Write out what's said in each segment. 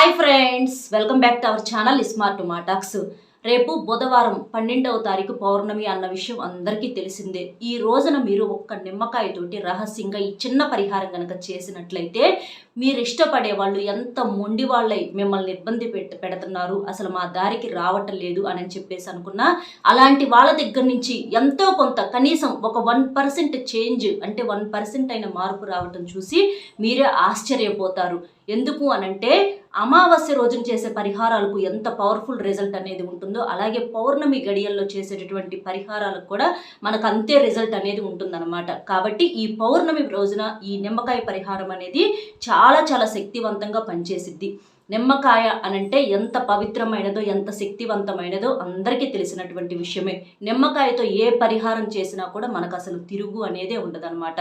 Hi friends, welcome back to our channel smart మాటాక్స్. రేపు బుధవారం 12వ తారీఖు పౌర్ణమి అన్న విషయం అందరికీ తెలిసిందే. ఈ రోజున మీరు ఒక్క నిమ్మకాయతోటి రహస్యంగా ఈ చిన్న పరిహారం కనుక చేసినట్లయితే మీరు ఇష్టపడే వాళ్ళు ఎంత మొండి వాళ్ళై మిమ్మల్ని ఇబ్బంది పెడుతున్నారు, అసలు మా దారికి రావటం లేదు అని చెప్పేసి అనుకున్నా, అలాంటి వాళ్ళ దగ్గర నుంచి ఎంతో కొంత కనీసం ఒక 1% చేంజ్ అంటే 1% అయిన మార్పు రావటం చూసి మీరే ఆశ్చర్యపోతారు. ఎందుకు అనంటే అమావాస్య రోజున చేసే పరిహారాలకు ఎంత పవర్ఫుల్ రిజల్ట్ అనేది ఉంటుందో, అలాగే పౌర్ణమి గడియల్లో చేసేటటువంటి పరిహారాలకు కూడా మనకు అంతే రిజల్ట్ అనేది ఉంటుందన్నమాట. కాబట్టి ఈ పౌర్ణమి రోజున ఈ నిమ్మకాయ పరిహారం అనేది చాలా చాలా శక్తివంతంగా పనిచేసిద్ది. నిమ్మకాయ అనంటే ఎంత పవిత్రమైనదో ఎంత శక్తివంతమైనదో అందరికీ తెలిసినటువంటి విషయమే. నిమ్మకాయతో ఏ పరిహారం చేసినా కూడా మనకు అసలు తిరుగు అనేదే ఉండదన్నమాట.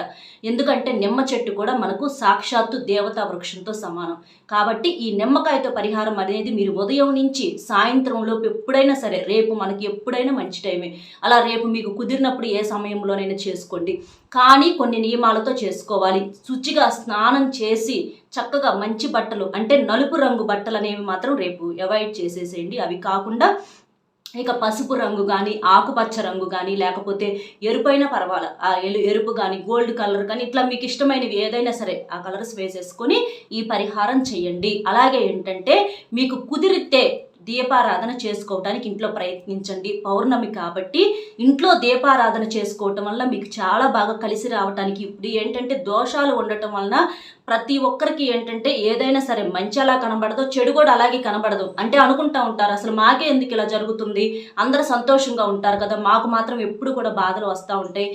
ఎందుకంటే నిమ్మ చెట్టు కూడా మనకు సాక్షాత్తు దేవతా వృక్షంతో సమానం. కాబట్టి ఈ నిమ్మకాయతో పరిహారం అనేది మీరు ఉదయం నుంచి సాయంత్రంలోపు ఎప్పుడైనా సరే, రేపు మనకి ఎప్పుడైనా మంచి టైమే, అలా రేపు మీకు కుదిరినప్పుడు ఏ సమయంలోనైనా చేసుకోండి. కానీ కొన్ని నియమాలతో చేసుకోవాలి. శుచిగా స్నానం చేసి చక్కగా మంచి బట్టలు అంటే నలుపు రంగు బట్టలు అనేవి మాత్రం రేపు అవాయిడ్ చేసేసేయండి. అవి కాకుండా ఇక పసుపు రంగు కానీ, ఆకుపచ్చ రంగు కానీ, లేకపోతే ఎరుపైన పర్వాలా, ఆ ఎరుపు కానీ, గోల్డ్ కలర్ కానీ, ఇట్లా మీకు ఇష్టమైనవి ఏదైనా సరే ఆ కలర్స్ వేసేసుకొని ఈ పరిహారం చేయండి. అలాగే ఏంటంటే మీకు కుదిరితే దీపారాధన చేసుకోవడానికి ఇంట్లో ప్రయత్నించండి. పౌర్ణమి కాబట్టి ఇంట్లో దీపారాధన చేసుకోవటం వల్ల మీకు చాలా బాగా కలిసి రావటానికి, ఇప్పుడు ఏంటంటే దోషాలు ఉండటం వలన ప్రతి ఒక్కరికి ఏంటంటే ఏదైనా సరే మంచి అలా కనబడదు, చెడు కూడా అలాగే కనబడదు. అంటే అనుకుంటా ఉంటారు, అసలు మాకే ఎందుకు ఇలా జరుగుతుంది, అందరూ సంతోషంగా ఉంటారు కదా, మాకు మాత్రం ఎప్పుడు కూడా బాధలు వస్తూ ఉంటాయి,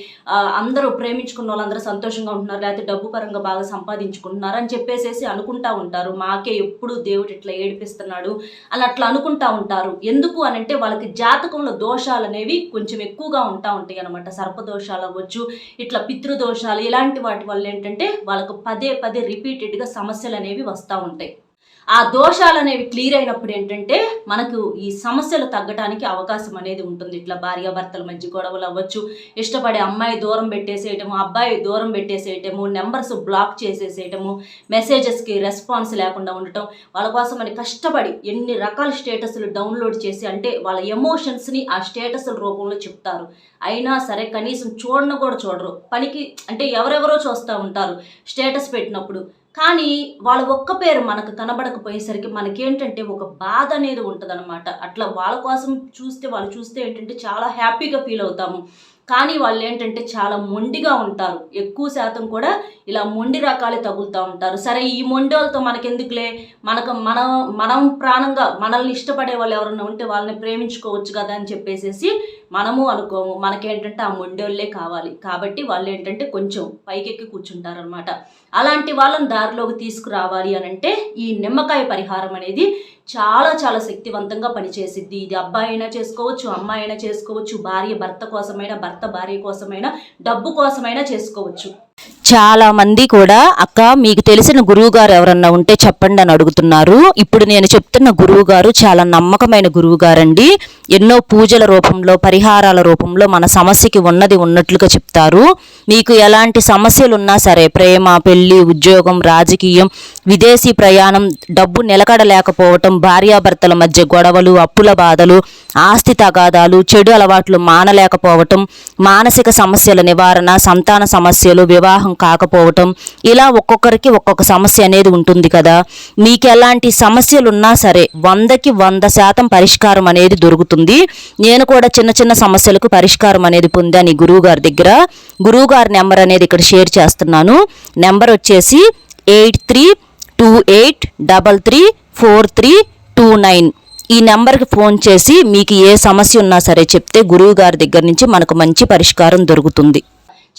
అందరూ ప్రేమించుకున్న వాళ్ళందరూ సంతోషంగా ఉంటున్నారు, లేకపోతే డబ్బు పరంగా బాగా సంపాదించుకుంటున్నారు అని చెప్పేసి అనుకుంటా ఉంటారు. మాకే ఎప్పుడు దేవుడు ఇట్లా ఏడిపిస్తున్నాడు అని అట్లా అనుకుంటా ఉంటారు. ఎందుకు అనంటే వాళ్ళకి జాతకంలో దోషాలు అనేవి కొంచెం ఎక్కువగా ఉంటాయి అనమాట. సర్పదోషాలు అవ్వచ్చు, ఇట్లా పితృదోషాలు, ఇలాంటి వాటి వల్ల ఏంటంటే వాళ్ళకు పదే పదే రిపీటెడ్గా సమస్యలు అనేవి వస్తూ ఉంటాయి. ఆ దోషాలు అనేవి క్లియర్ అయినప్పుడు ఏంటంటే మనకు ఈ సమస్యలు తగ్గడానికి అవకాశం అనేది ఉంటుంది. ఇట్లా భార్యాభర్తల మధ్య గొడవలు అవ్వచ్చు, ఇష్టపడే అమ్మాయి దూరం పెట్టేసేయటము, అబ్బాయి దూరం పెట్టేసేయటము, నెంబర్స్ బ్లాక్ చేసేసేయటము, మెసేజెస్కి రెస్పాన్స్ లేకుండా ఉండటం, వాళ్ళ కోసం అని కష్టపడి ఎన్ని రకాల స్టేటస్లు డౌన్లోడ్ చేసి, అంటే వాళ్ళ ఎమోషన్స్ని ఆ స్టేటస్ల రూపంలో చెప్తారు. అయినా సరే కనీసం చూడను కూడా చూడరు. పనికి అంటే ఎవరెవరో చూస్తూ ఉంటారు స్టేటస్ పెట్టినప్పుడు, కానీ వాళ్ళ ఒక్క పేరు మనకు కనబడకపోయేసరికి మనకేంటంటే ఒక బాధ అనేది ఉంటుంది అనమాట. అట్లా వాళ్ళ కోసం వాళ్ళు చూస్తే ఏంటంటే చాలా హ్యాపీగా ఫీల్ అవుతాము. కానీ వాళ్ళు ఏంటంటే చాలా మొండిగా ఉంటారు. ఎక్కువ శాతం కూడా ఇలా మొండి రకాలే తగులుతూ ఉంటారు. సరే, ఈ మొండి వాళ్ళతో మనకెందుకులే, మనం ప్రాణంగా మనల్ని ఇష్టపడే వాళ్ళు ఎవరన్నా ఉంటే వాళ్ళని ప్రేమించుకోవచ్చు కదా అని చెప్పేసి మనము అనుకోము. మనకేంటంటే ఆ మొండోళ్ళే కావాలి. కాబట్టి వాళ్ళు ఏంటంటే కొంచెం పైకెక్కి కూర్చుంటారనమాట. అలాంటి వాళ్ళని దారిలోకి తీసుకురావాలి అనంటే ఈ నిమ్మకాయ పరిహారం అనేది చాలా చాలా శక్తివంతంగా పనిచేసిద్ది. ఇది అబ్బాయి అయినా చేసుకోవచ్చు, అమ్మాయి అయినా చేసుకోవచ్చు, భార్య భర్త కోసమైనా, భర్త భార్య కోసమైనా, డబ్బు కోసమైనా చేసుకోవచ్చు. చాలా మంది కూడా అక్క మీకు తెలిసిన గురువు గారు ఎవరన్నా ఉంటే చెప్పండి అని అడుగుతున్నారు. ఇప్పుడు నేను చెప్తున్న గురువు గారు చాలా నమ్మకమైన గురువు గారండి. ఎన్నో పూజల రూపంలో, పరిహారాల రూపంలో మన సమస్యకి ఉన్నది ఉన్నట్లుగా చెప్తారు. మీకు ఎలాంటి సమస్యలు ఉన్నా సరే, ప్రేమ, పెళ్లి, ఉద్యోగం, రాజకీయం, విదేశీ ప్రయాణం, డబ్బు నిలకడలేకపోవటం, భార్యాభర్తల మధ్య గొడవలు, అప్పుల బాధలు, ఆస్తి తగాదాలు, చెడు అలవాట్లు మానలేకపోవటం, మానసిక సమస్యల నివారణ, సంతాన సమస్యలు, వివాహం కాకపోవటం, ఇలా ఒక్కొక్కరికి ఒక్కొక్క సమస్య అనేది ఉంటుంది కదా. మీకు ఎలాంటి సమస్యలు ఉన్నా సరే 100కి 100% పరిష్కారం అనేది దొరుకుతుంది. నేను కూడా చిన్న చిన్న సమస్యలకు పరిష్కారం అనేది పొందాను ఈ గురువుగారి దగ్గర. గురువుగారి నెంబర్ అనేది ఇక్కడ షేర్ చేస్తున్నాను. నెంబర్ వచ్చేసి 8328334329. ఈ నెంబర్కి ఫోన్ చేసి మీకు ఏ సమస్య ఉన్నా సరే చెప్తే గురువు గారి దగ్గర నుంచి మనకు మంచి పరిష్కారం దొరుకుతుంది.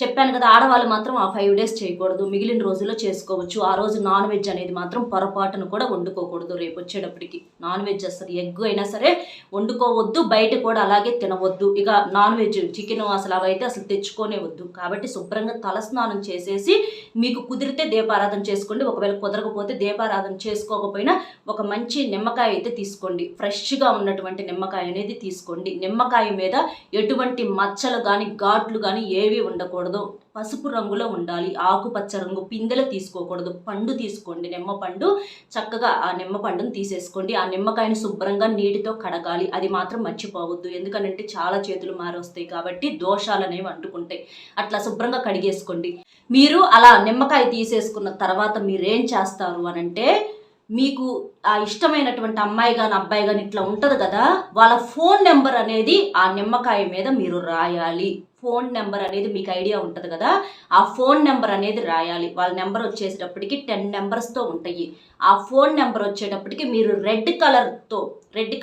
చెప్పాను కదా, ఆడవాళ్ళు మాత్రం ఆ 5 days చేయకూడదు, మిగిలిన రోజుల్లో చేసుకోవచ్చు. ఆ రోజు నాన్ వెజ్ అనేది మాత్రం పొరపాటును కూడా వండుకోకూడదు. రేపు వచ్చేటప్పటికి నాన్ వెజ్ అసలు ఎగ్ అయినా సరే వండుకోవద్దు, బయట కూడా అలాగే తినవద్దు. ఇక నాన్ వెజ్ చికెన్ అసలు అవైతే అసలు తెచ్చుకోనే వద్దు. కాబట్టి శుభ్రంగా తలస్నానం చేసేసి మీకు కుదిరితే దీపారాధన చేసుకోండి. ఒకవేళ కుదరకపోతే దీపారాధన చేసుకోకపోయినా ఒక మంచి నిమ్మకాయ అయితే తీసుకోండి. ఫ్రెష్గా ఉన్నటువంటి నిమ్మకాయ అనేది తీసుకోండి. నిమ్మకాయ మీద ఎటువంటి మచ్చలు కానీ ఘాట్లు కానీ ఏవి ఉండకూడదు. తీసుకోకూడదు, పసుపు రంగులో ఉండాలి, ఆకుపచ్చ రంగు పిందెలు తీసుకోకూడదు, పండు తీసుకోండి, నిమ్మ పండు. చక్కగా ఆ నిమ్మ పండును తీసేసుకోండి. ఆ నిమ్మకాయని శుభ్రంగా నీటితో కడగాలి, అది మాత్రం మర్చిపోవద్దు. ఎందుకంటే చాలా చేతులు మారొస్తాయి కాబట్టి దోషాలు అనేవి అంటుకుంటాయి. అట్లా శుభ్రంగా కడిగేసుకోండి. మీరు అలా నిమ్మకాయ తీసేసుకున్న తర్వాత మీరేం చేస్తారు అనంటే, మీకు ఆ ఇష్టమైనటువంటి అమ్మాయి కానీ అబ్బాయి కానీ ఇట్లా ఉంటుంది కదా, వాళ్ళ ఫోన్ నెంబర్ అనేది ఆ నిమ్మకాయ మీద మీరు రాయాలి. ఫోన్ నెంబర్ అనేది మీకు ఐడియా ఉంటుంది కదా, ఆ ఫోన్ నెంబర్ అనేది రాయాలి. వాళ్ళ నెంబర్ వచ్చేటప్పటికి 10 నెంబర్స్తో ఉంటాయి. ఆ ఫోన్ నెంబర్ వచ్చేటప్పటికి మీరు రెడ్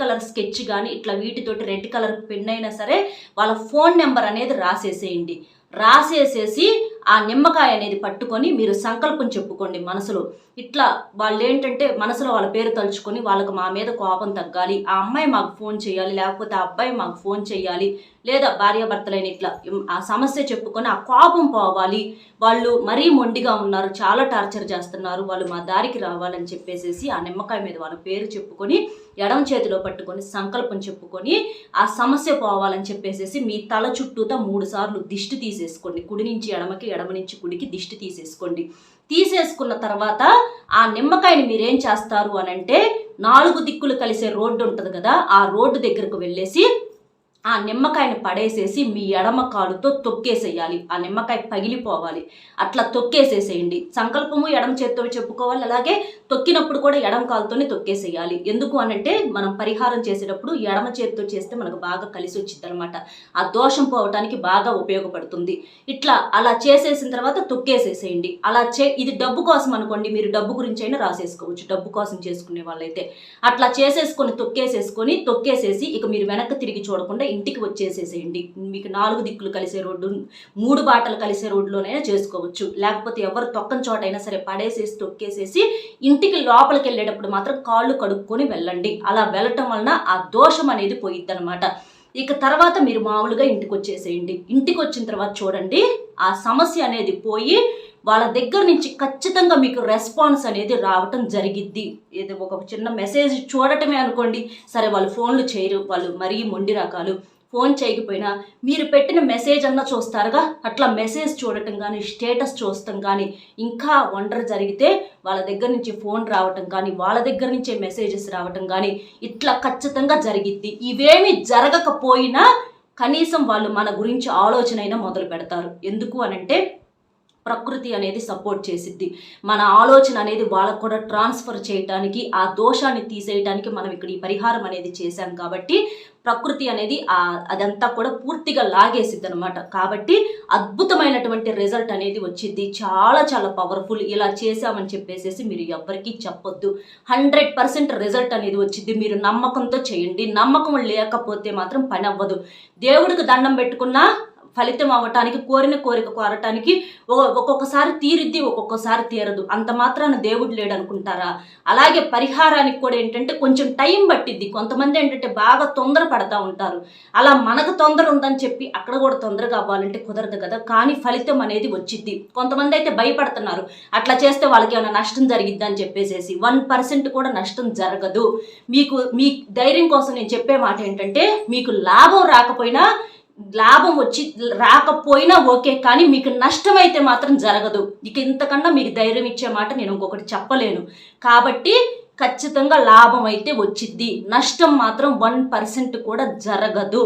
కలర్ స్కెచ్ కానీ ఇట్లా వీటితోటి రెడ్ కలర్ పెన్ అయినా సరే వాళ్ళ ఫోన్ నెంబర్ అనేది రాసేసేయండి. రాసేసేసి ఆ నిమ్మకాయ అనేది పట్టుకొని మీరు సంకల్పం చెప్పుకోండి మనసులో. ఇట్లా వాళ్ళు ఏంటంటే మనసులో వాళ్ళ పేరు తలుచుకొని వాళ్ళకు మా మీద కోపం తగ్గాలి, ఆ అమ్మాయి మాకు ఫోన్ చేయాలి, లేకపోతే ఆ అబ్బాయి మాకు ఫోన్ చేయాలి, లేదా భార్యాభర్తలైన ఇట్లా ఆ సమస్య చెప్పుకొని ఆ కోపం పోవాలి, వాళ్ళు మరీ మొండిగా ఉన్నారు, చాలా టార్చర్ చేస్తున్నారు, వాళ్ళు మా దారికి రావాలని చెప్పేసి ఆ నిమ్మకాయ మీద వాళ్ళ పేరు చెప్పుకొని ఎడమ చేతిలో పట్టుకొని సంకల్పం చెప్పుకొని ఆ సమస్య పోవాలని చెప్పేసి మీ తల చుట్టూతా 3 సార్లు దిష్టి తీసేసుకోండి. కుడి నుంచి ఎడమకి, ఎడమ నుంచి కుడికి దిష్టి తీసేసుకోండి. తీసేసుకున్న తర్వాత ఆ నిమ్మకాయని మీరేం చేస్తారు అనంటే, 4 దిక్కులు కలిసే రోడ్డు ఉంటుంది కదా, ఆ రోడ్డు దగ్గరకు వెళ్ళేసి ఆ నిమ్మకాయని పడేసేసి మీ ఎడమ కాలుతో తొక్కేసేయాలి. ఆ నిమ్మకాయ పగిలిపోవాలి, అట్లా తొక్కేసేసేయండి. సంకల్పము ఎడమ చేత్తో చెప్పుకోవాలి, అలాగే తొక్కినప్పుడు కూడా ఎడమ కాలుతోనే తొక్కేసేయాలి. ఎందుకు అనంటే మనం పరిహారం చేసేటప్పుడు ఎడమ చేత్తో చేస్తే మనకు బాగా కలిసి వచ్చింది అనమాట, ఆ దోషం పోవటానికి బాగా ఉపయోగపడుతుంది. ఇట్లా అలా చేసేసిన తర్వాత తొక్కేసేసేయండి. ఇది డబ్బు కోసం అనుకోండి, మీరు డబ్బు గురించి అయినా రాసేసుకోవచ్చు, డబ్బు కోసం చేసుకునే వాళ్ళైతే. అట్లా చేసేసుకొని తొక్కేసేసి ఇక మీరు వెనక్కి తిరిగి చూడకుండా ఇంటికి వచ్చేసేసేయండి. మీకు 4 దిక్కులు కలిసే రోడ్డు, 3 బాటలు కలిసే రోడ్డులోనైనా చేసుకోవచ్చు, లేకపోతే ఎవరు తొక్కని చోట అయినా సరే పడేసేసి తొక్కేసేసి ఇంటికి లోపలికి వెళ్ళేటప్పుడు మాత్రం కాళ్ళు కడుక్కొని వెళ్ళండి. అలా వెళ్ళటం వలన ఆ దోషం అనేది పోయిద్ది అనమాట. ఇక తర్వాత మీరు మామూలుగా ఇంటికి వచ్చేసేయండి. ఇంటికి వచ్చిన తర్వాత చూడండి, ఆ సమస్య అనేది పోయి వాళ్ళ దగ్గర నుంచి ఖచ్చితంగా మీకు రెస్పాన్స్ అనేది రావటం జరిగిద్ది. ఇది ఒక చిన్న మెసేజ్ చూడటమే అనుకోండి, సరే వాళ్ళు ఫోన్లు చేయరు, వాళ్ళు మరీ మొండి రకాలు, ఫోన్ చేయకపోయినా మీరు పెట్టిన మెసేజ్ అన్నా చూస్తారుగా, అట్లా మెసేజ్ చూడటం కానీ స్టేటస్ చూడటం కానీ, ఇంకా వండర్ జరిగితే వాళ్ళ దగ్గర నుంచి ఫోన్ రావటం కానీ వాళ్ళ దగ్గర నుంచే మెసేజెస్ రావటం కానీ ఇట్లా ఖచ్చితంగా జరిగిద్ది. ఇవేమి జరగకపోయినా కనీసం వాళ్ళు మన గురించి ఆలోచన అయినా మొదలు పెడతారు. ఎందుకు అనంటే ప్రకృతి అనేది సపోర్ట్ చేసిద్ది. మన ఆలోచన అనేది వాళ్ళకు కూడా ట్రాన్స్ఫర్ చేయడానికి, ఆ దోషాన్ని తీసేయడానికి మనం ఇక్కడ ఈ పరిహారం అనేది చేశాం కాబట్టి ప్రకృతి అనేది అదంతా కూడా పూర్తిగా లాగేసిద్ది అనమాట. కాబట్టి అద్భుతమైనటువంటి రిజల్ట్ అనేది వచ్చింది, చాలా చాలా పవర్ఫుల్. ఇలా చేశామని చెప్పేసి మీరు ఎవ్వరికీ చెప్పొద్దు, 100% రిజల్ట్ అనేది వచ్చింది. మీరు నమ్మకంతో చేయండి, నమ్మకం లేకపోతే మాత్రం పని అవ్వదు. దేవుడికి దండం పెట్టుకున్నా ఫలితం అవ్వటానికి, కోరిన కోరిక కోరటానికి ఒక్కొక్కసారి తీరిద్ది, ఒక్కొక్కసారి తీరదు. అంత మాత్రాన దేవుడు లేడు అనుకుంటారా? అలాగే పరిహారానికి కూడా ఏంటంటే కొంచెం టైం పట్టిద్ది. కొంతమంది ఏంటంటే బాగా తొందర పడతా ఉంటారు. అలా మనకు తొందర ఉందని చెప్పి అక్కడ కూడా తొందరగా అవ్వాలంటే కుదరదు కదా, కానీ ఫలితం అనేది వచ్చిద్ది. కొంతమంది అయితే భయపడుతున్నారు, అట్లా చేస్తే వాళ్ళకి ఏమైనా నష్టం జరిగిద్ది అని చెప్పేసి. 1% కూడా నష్టం జరగదు. మీ ధైర్యం కోసం నేను చెప్పే మాట ఏంటంటే, మీకు లాభం రాకపోయినా ఓకే, కానీ మీకు నష్టం అయితే మాత్రం జరగదు. ఇక ఇంతకన్నా మీకు ధైర్యం ఇచ్చే మాట నేను ఇంకొకటి చెప్పలేను. కాబట్టి ఖచ్చితంగా లాభం అయితే వచ్చిద్ది, నష్టం మాత్రం 1% కూడా జరగదు.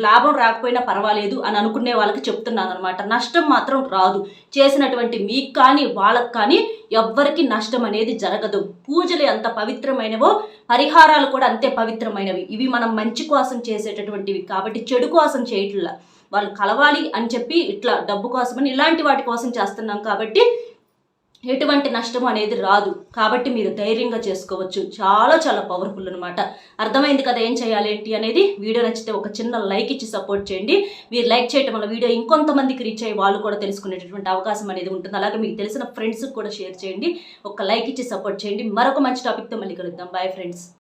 లాభం రాకపోయినా పర్వాలేదు అని అనుకునే వాళ్ళకి చెప్తున్నాను అనమాట, నష్టం మాత్రం రాదు. చేసినటువంటి మీకు కానీ వాళ్ళకి కానీ ఎవ్వరికి నష్టం అనేది జరగదు. పూజలు ఎంత పవిత్రమైనవో పరిహారాలు కూడా అంతే పవిత్రమైనవి. ఇవి మనం మంచి కోసం చేసేటటువంటివి కాబట్టి చెడు కోసం చేయట్లా. వాళ్ళు కలవాలి అని చెప్పి ఇట్లా డబ్బు కోసమని ఇలాంటి వాటి కోసం చేస్తున్నాం కాబట్టి ఎటువంటి నష్టం అనేది రాదు. కాబట్టి మీరు ధైర్యంగా చేసుకోవచ్చు, చాలా చాలా పవర్ఫుల్ అనమాట. అర్థమైంది కదా ఏం చేయాలి ఏంటి అనేది? వీడియో నచ్చితే ఒక చిన్న లైక్ ఇచ్చి సపోర్ట్ చేయండి. మీరు లైక్ చేయడం వల్ల వీడియో ఇంకొంతమందికి రీచ్ అయ్యి వాళ్ళు కూడా తెలుసుకునేటటువంటి అవకాశం అనేది ఉంటుంది. అలాగే మీకు తెలిసిన ఫ్రెండ్స్కి కూడా షేర్ చేయండి. ఒక లైక్ ఇచ్చి సపోర్ట్ చేయండి. మరొక మంచి టాపిక్తో మళ్ళీ కలుద్దాం. Bye friends.